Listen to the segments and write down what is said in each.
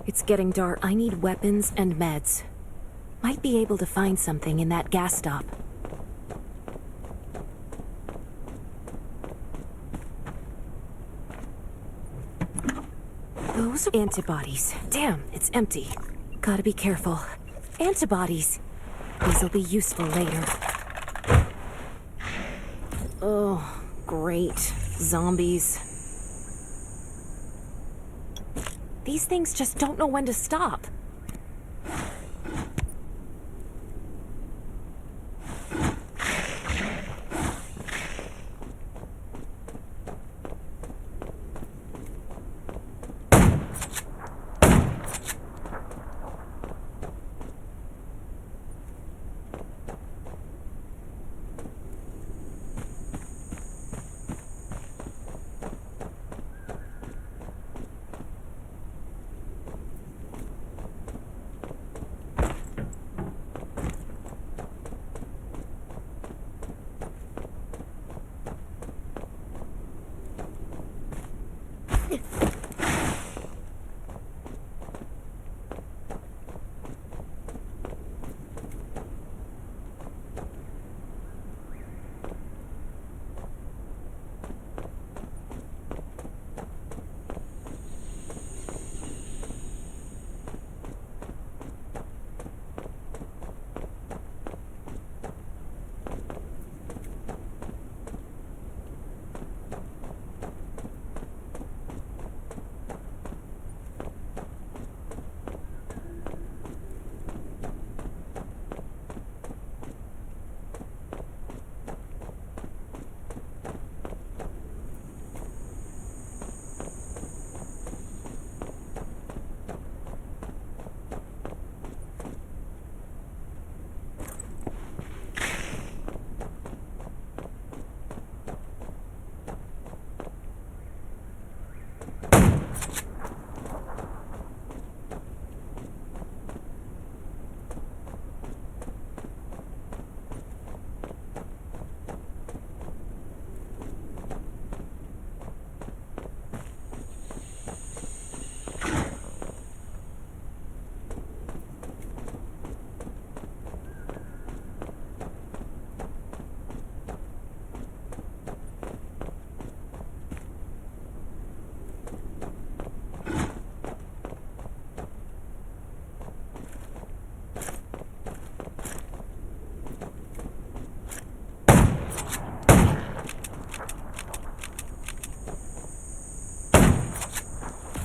It's getting dark. I need weapons and meds. Might be able to find something in that gas stop. Those are antibodies. Damn, it's empty. Gotta be careful. Antibodies. These'll be useful later. Oh, great. Zombies. These things just don't know when to stop.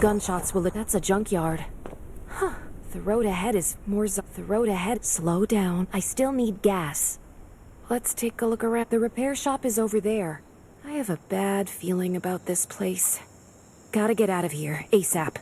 Gunshots will... That's a junkyard. Huh. The road ahead is more... The road ahead... Slow down. I still need gas. Let's take a look around. The repair shop is over there. I have a bad feeling about this place. Gotta get out of here, ASAP.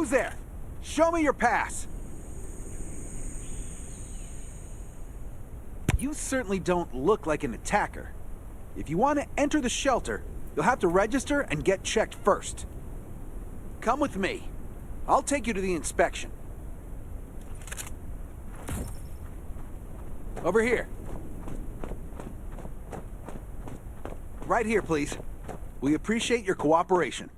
Who's there? Show me your pass. You certainly don't look like an attacker. If you want to enter the shelter, you'll have to register and get checked first. Come with me. I'll take you to the inspection. Over here. Right here, please. We appreciate your cooperation.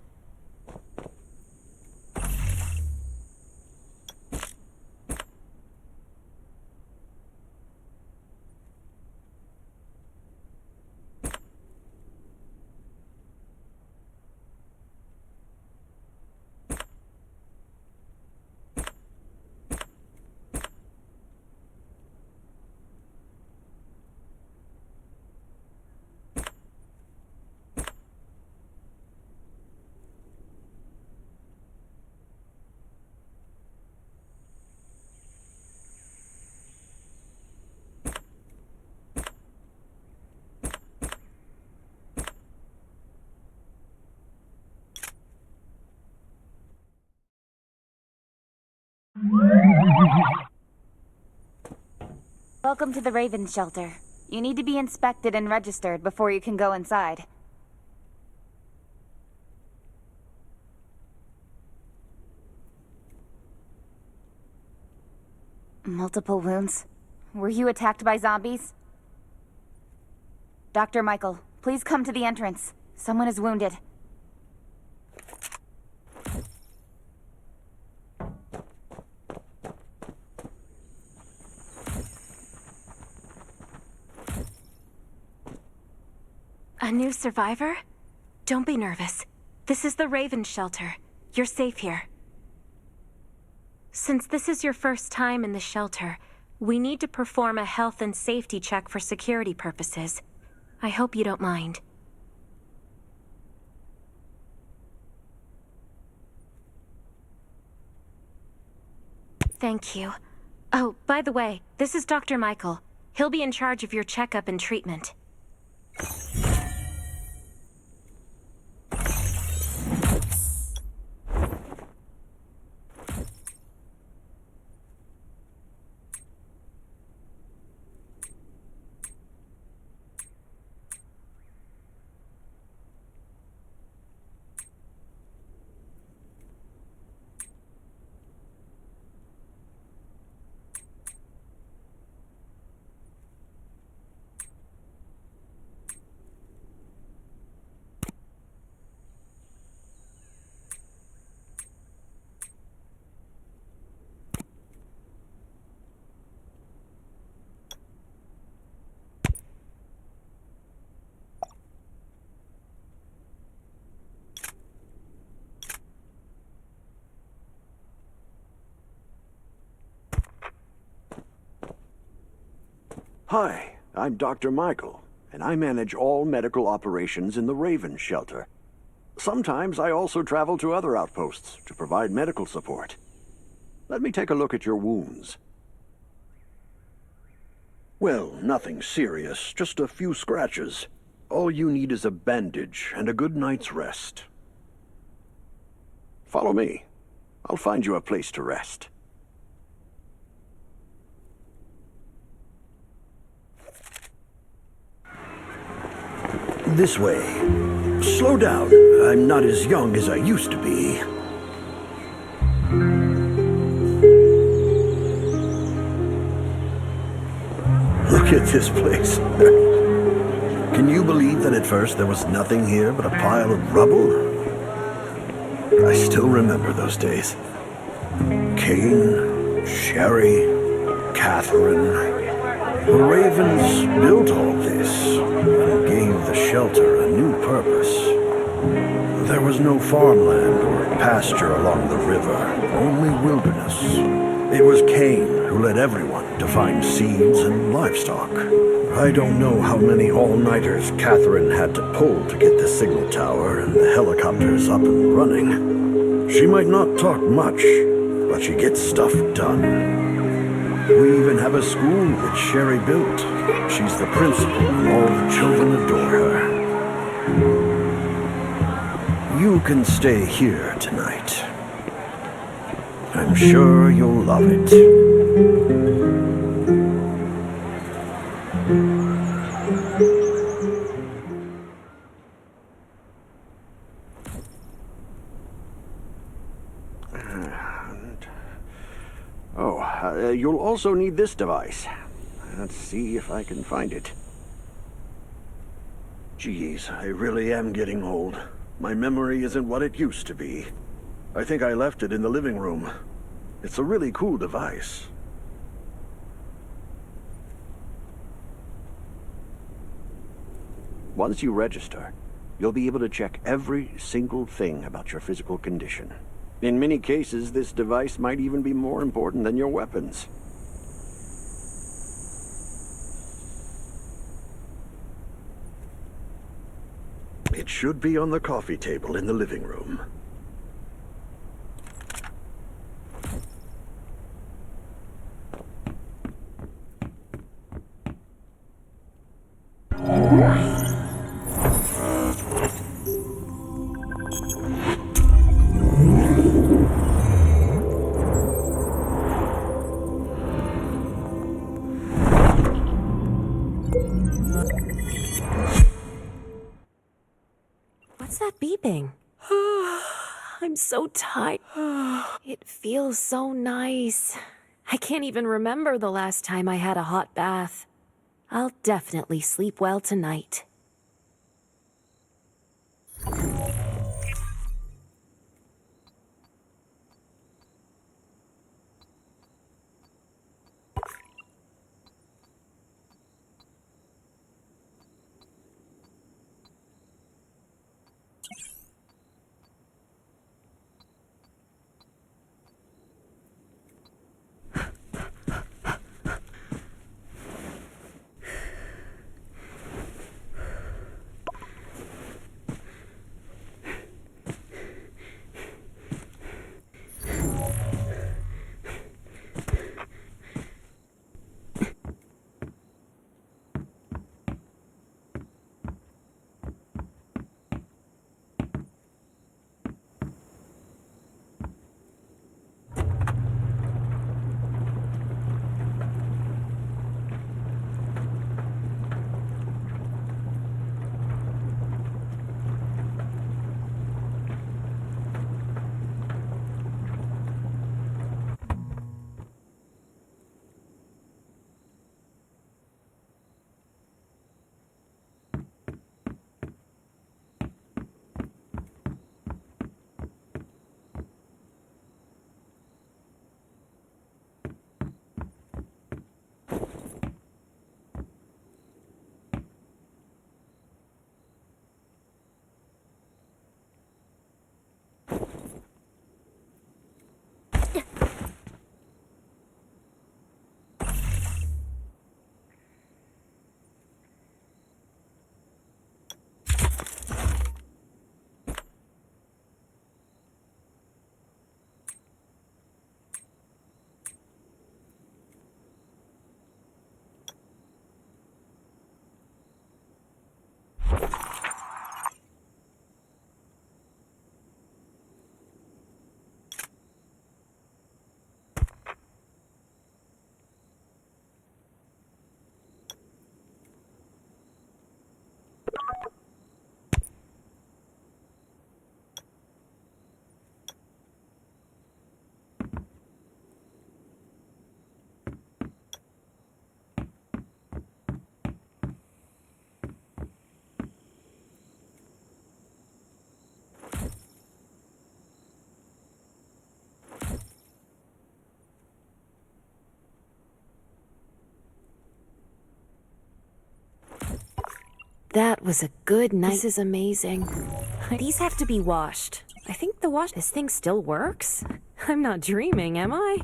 Welcome to the Raven Shelter. You need to be inspected and registered before you can go inside. Multiple wounds. Were you attacked by zombies? Dr. Michael, please come to the entrance. Someone is wounded. A new survivor? Don't be nervous. This is the Raven Shelter. You're safe here. Since this is your first time in the shelter, we need to perform a health and safety check for security purposes. I hope you don't mind. Thank you. Oh, by the way, this is Dr. Michael. He'll be in charge of your checkup and treatment. Hi, I'm Dr. Michael, and I manage all medical operations in the Raven Shelter. Sometimes I also travel to other outposts to provide medical support. Let me take a look at your wounds. Well, nothing serious, just a few scratches. All you need is a bandage and a good night's rest. Follow me. I'll find you a place to rest. This way. Slow down. I'm not as young as I used to be. Look at this place. Can you believe that at first there was nothing here but a pile of rubble? I still remember those days. Kane, Sherry, Catherine. The Ravens built all this and gave the shelter a new purpose. There was no farmland or pasture along the river, only wilderness. It was Kane who led everyone to find seeds and livestock. I don't know how many all-nighters Catherine had to pull to get the signal tower and the helicopters up and running. She might not talk much, but she gets stuff done. We even have a school that Sherry built. She's the principal, and all the children adore her. You can stay here tonight. I'm sure you'll love it. You'll also need this device. Let's see if I can find it. Geez, I really am getting old. My memory isn't what it used to be. I think I left it in the living room. It's a really cool device. Once you register, you'll be able to check every single thing about your physical condition. In many cases, this device might even be more important than your weapons. It should be on the coffee table in the living room. What's that beeping? I'm so tired. It feels so nice. I can't even remember the last time I had a hot bath. I'll definitely sleep well tonight. That was a good night. This is amazing. These have to be washed. I think this thing still works? I'm not dreaming, am I?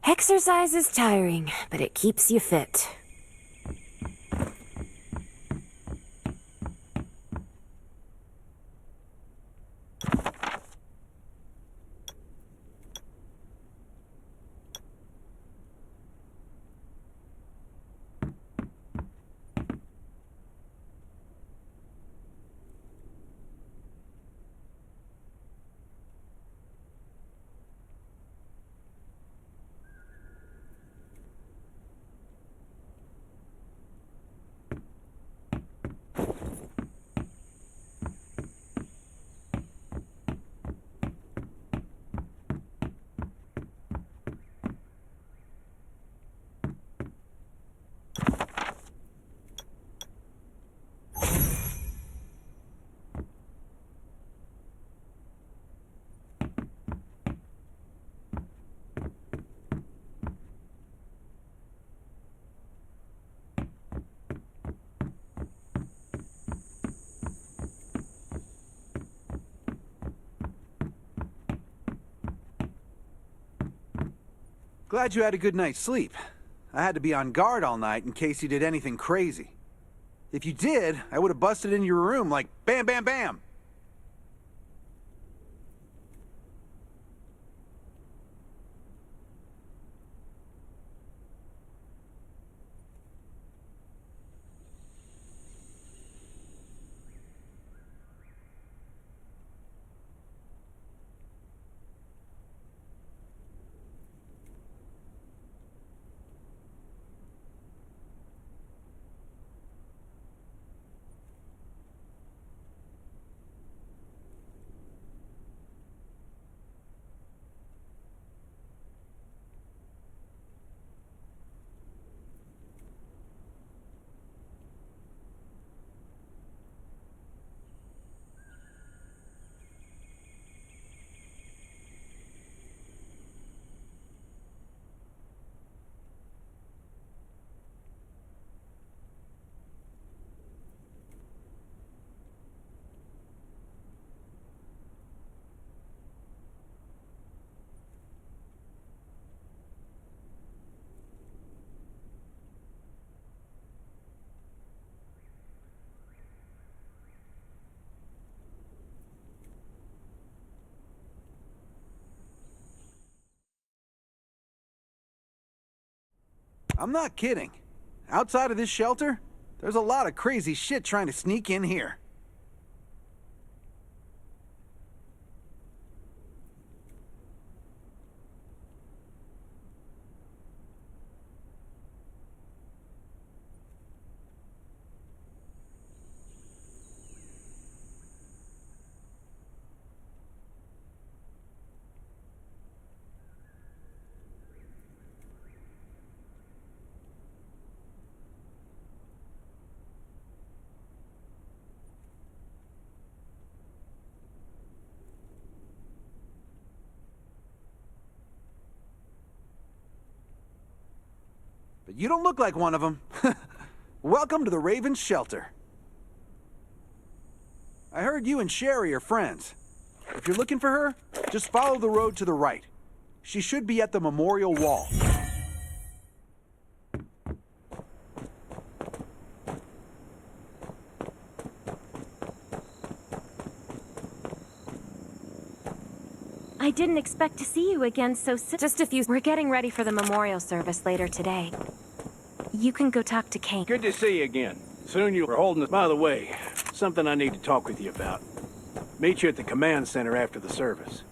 Exercise is tiring, but it keeps you fit. Glad you had a good night's sleep. I had to be on guard all night in case you did anything crazy. If you did, I would have busted into your room like bam, bam, bam. I'm not kidding. Outside of this shelter, there's a lot of crazy shit trying to sneak in here. But you don't look like one of them. Welcome to the Raven's shelter. I heard you and Sherry are friends. If you're looking for her, just follow the road to the right. She should be at the memorial wall. I didn't expect to see you again so soon. Just a few. We're getting ready for the memorial service later today. You can go talk to Kane. Good to see you again. Soon you were holding us. By the way, something I need to talk with you about. Meet you at the command center after the service.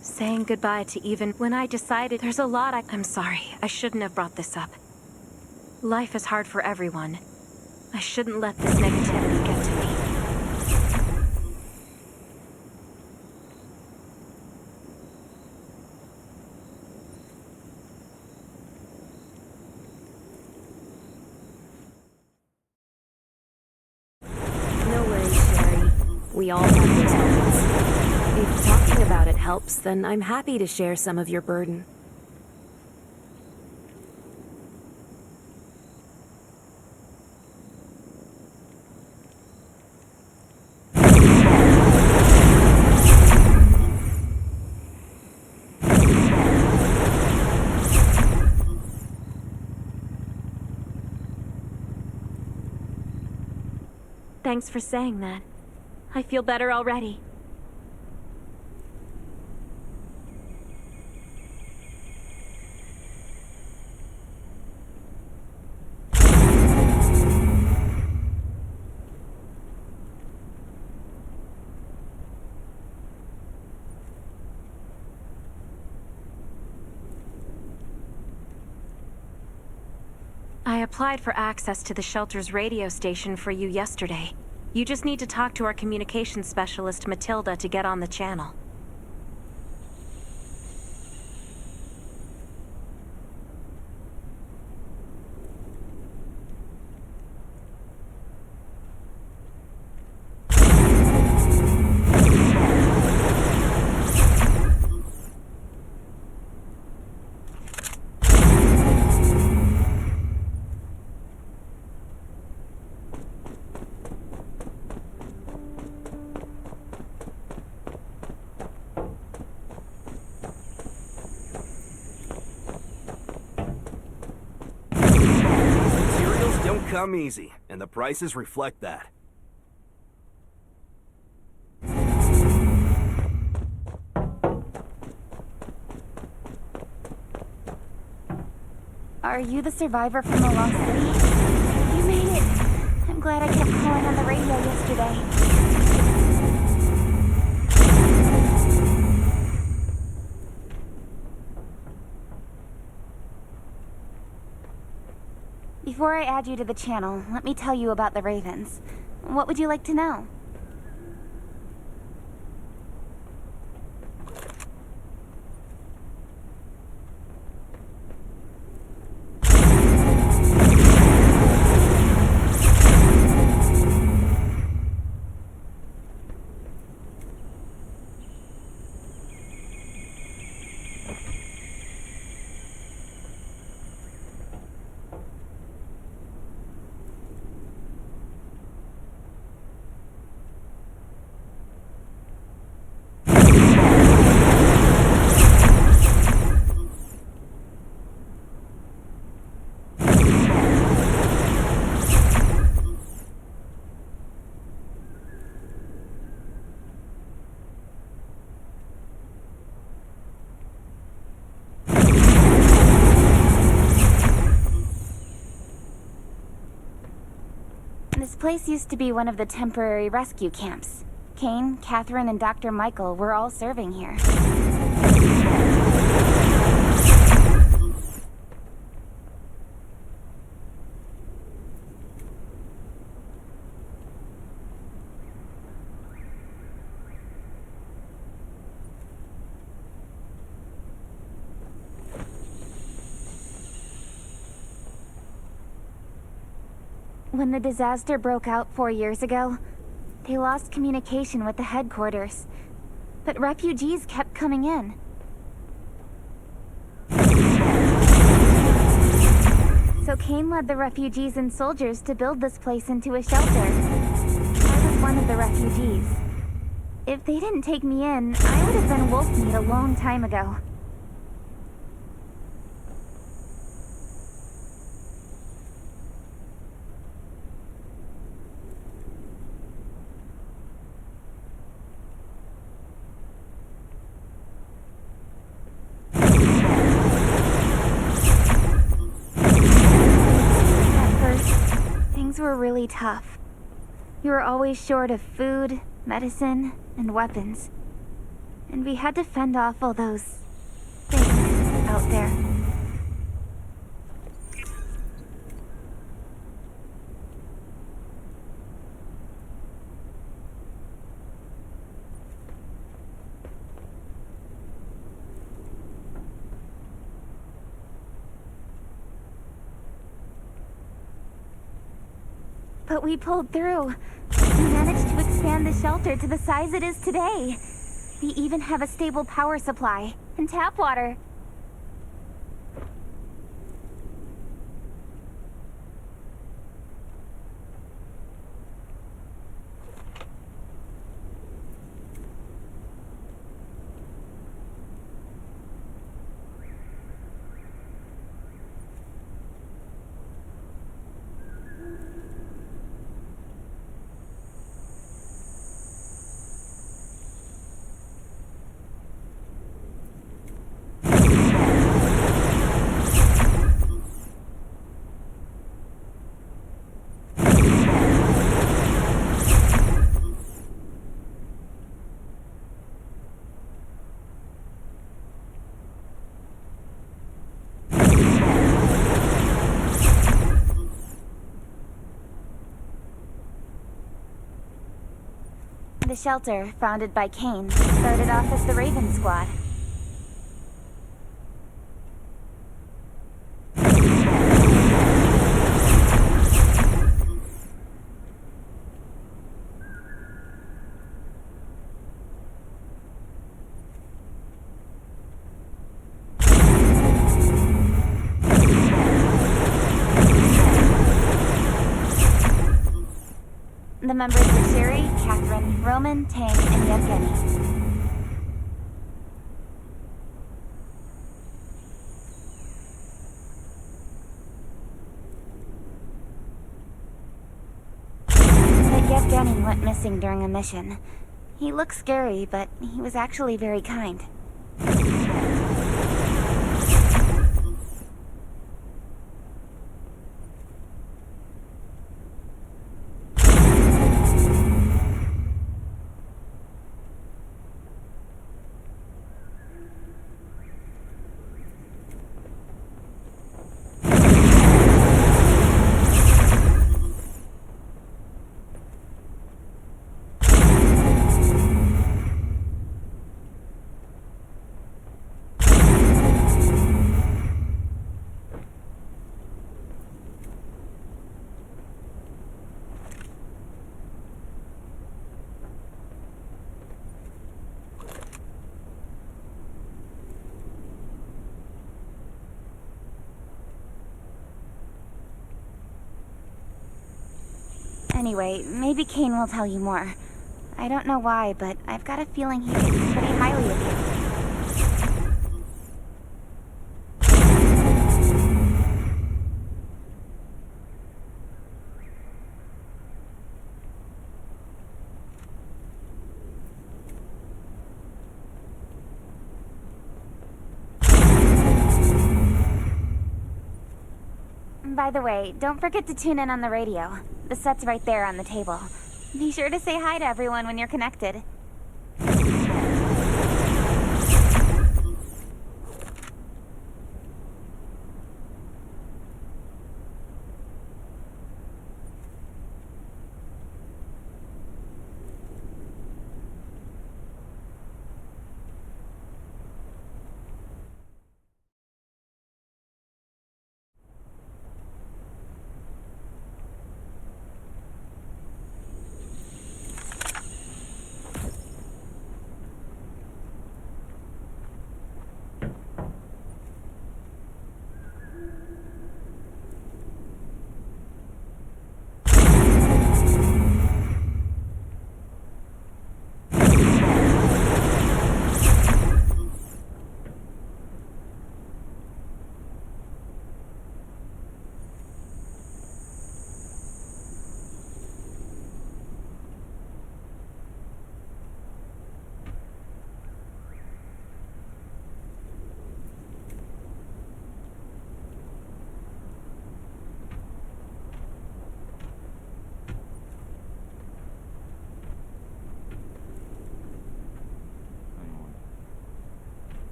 Saying goodbye to even when I decided there's a lot I'm sorry, I shouldn't have brought this up. Life is hard for everyone. I shouldn't let this negativity get to me. No worries, Sherry. We all have those moments. If talking about it helps, then I'm happy to share some of your burden. Thanks for saying that. I feel better already. I applied for access to the shelter's radio station for you yesterday. You just need to talk to our communications specialist, Matilda, to get on the channel. Come easy, and the prices reflect that. Are you the survivor from the Lost City? You made it! I'm glad I kept calling on the radio yesterday. Before I add you to the channel, let me tell you about the Ravens. What would you like to know? This place used to be one of the temporary rescue camps. Kane, Catherine, and Dr. Michael were all serving here. When the disaster broke out 4 years ago, they lost communication with the headquarters. But refugees kept coming in. So Kane led the refugees and soldiers to build this place into a shelter. I was one of the refugees. If they didn't take me in, I would have been wolf meat a long time ago. Were really tough. We were always short of food, medicine, and weapons. And we had to fend off all those things out there. But we pulled through. We managed to expand the shelter to the size it is today. We even have a stable power supply and tap water. The shelter, founded by Kane, started off as the Raven Squad. The members were Sherry, Catherine, Roman, Tank, and Yevgeny. But Yevgeny went missing during a mission. He looked scary, but he was actually very kind. Anyway, maybe Kane will tell you more. I don't know why, but I've got a feeling he thinks pretty highly of you. By the way, don't forget to tune in on the radio. The set's right there on the table. Be sure to say hi to everyone when you're connected.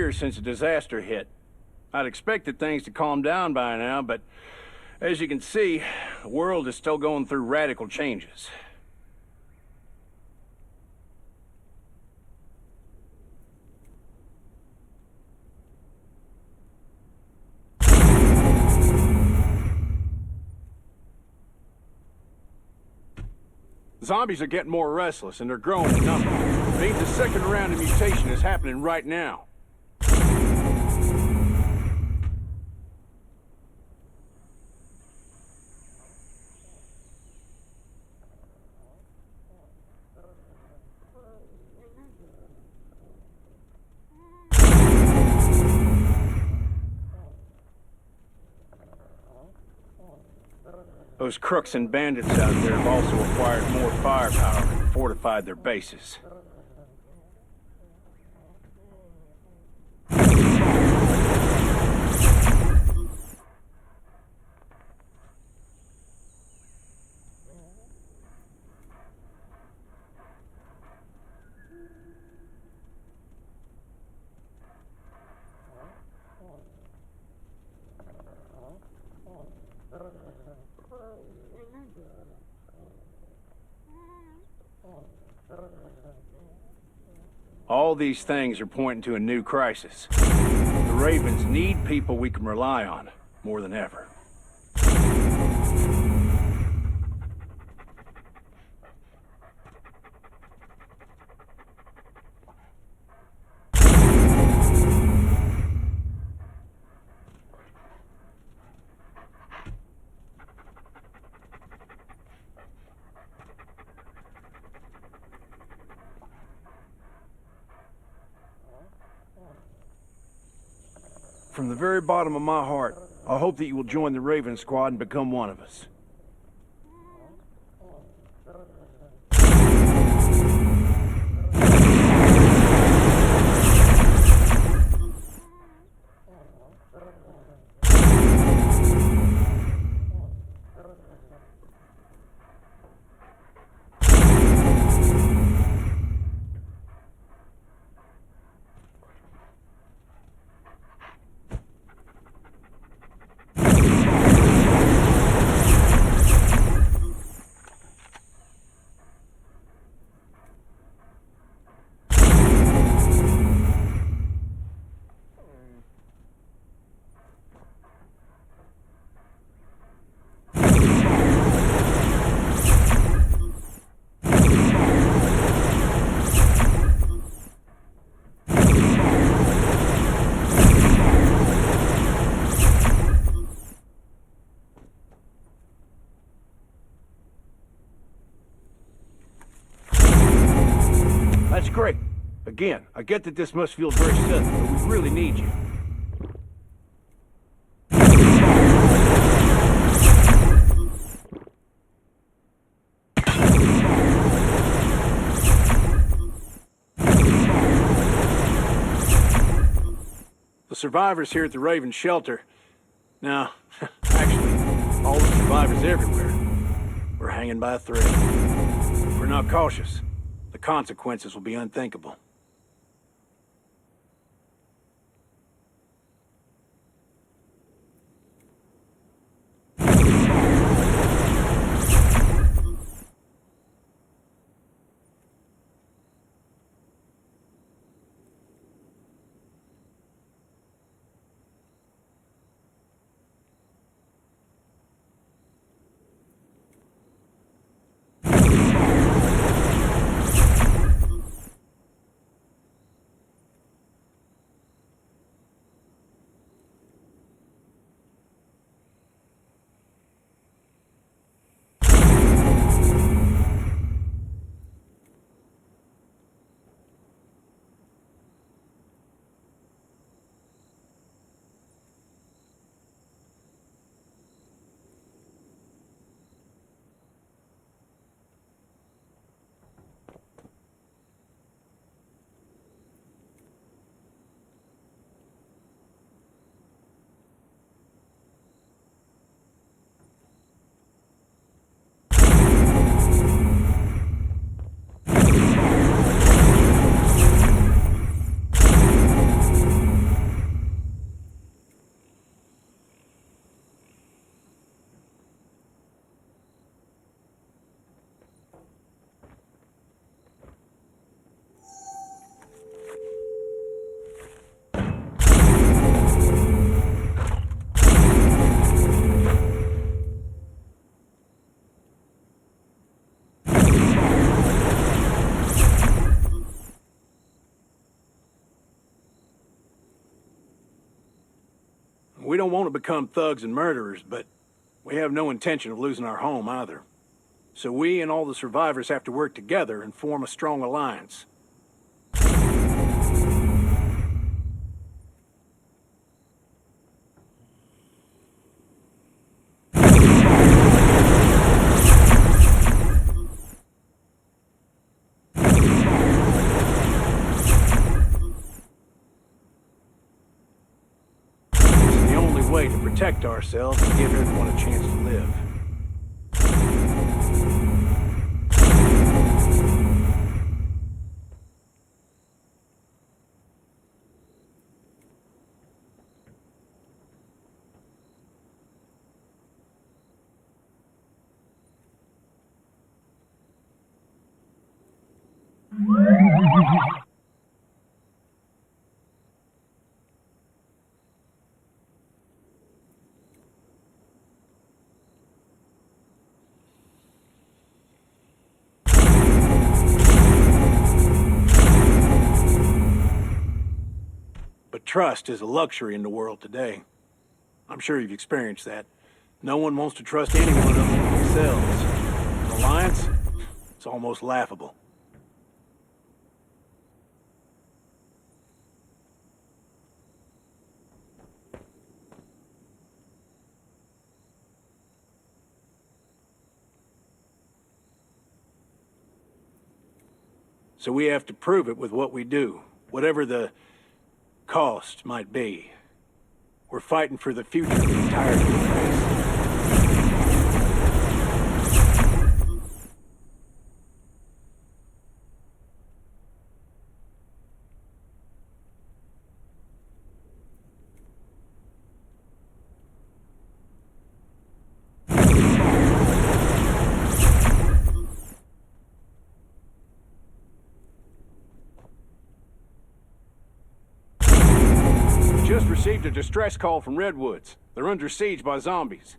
years since the disaster hit. I'd expected things to calm down by now, but as you can see, the world is still going through radical changes. Zombies are getting more restless, and they're growing in number. It means the second round of mutation is happening right now. Those crooks and bandits out there have also acquired more firepower and fortified their bases. All these things are pointing to a new crisis. The Ravens need people we can rely on, more than ever. From the very bottom of my heart, I hope that you will join the Raven Squad and become one of us. That's great. Again, I get that this must feel very sudden, but we really need you. The survivors here at the Raven Shelter... No, actually, all the survivors everywhere. We're hanging by a thread. If we're not cautious, the consequences will be unthinkable. We don't want to become thugs and murderers, but we have no intention of losing our home either. So we and all the survivors have to work together and form a strong alliance. Way to protect ourselves and give everyone a chance to live. But trust is a luxury in the world today. I'm sure you've experienced that. No one wants to trust anyone other than themselves. An alliance? It's almost laughable. So we have to prove it with what we do, whatever the cost might be. We're fighting for the future of the entire human race. Just received a distress call from Redwoods. They're under siege by zombies.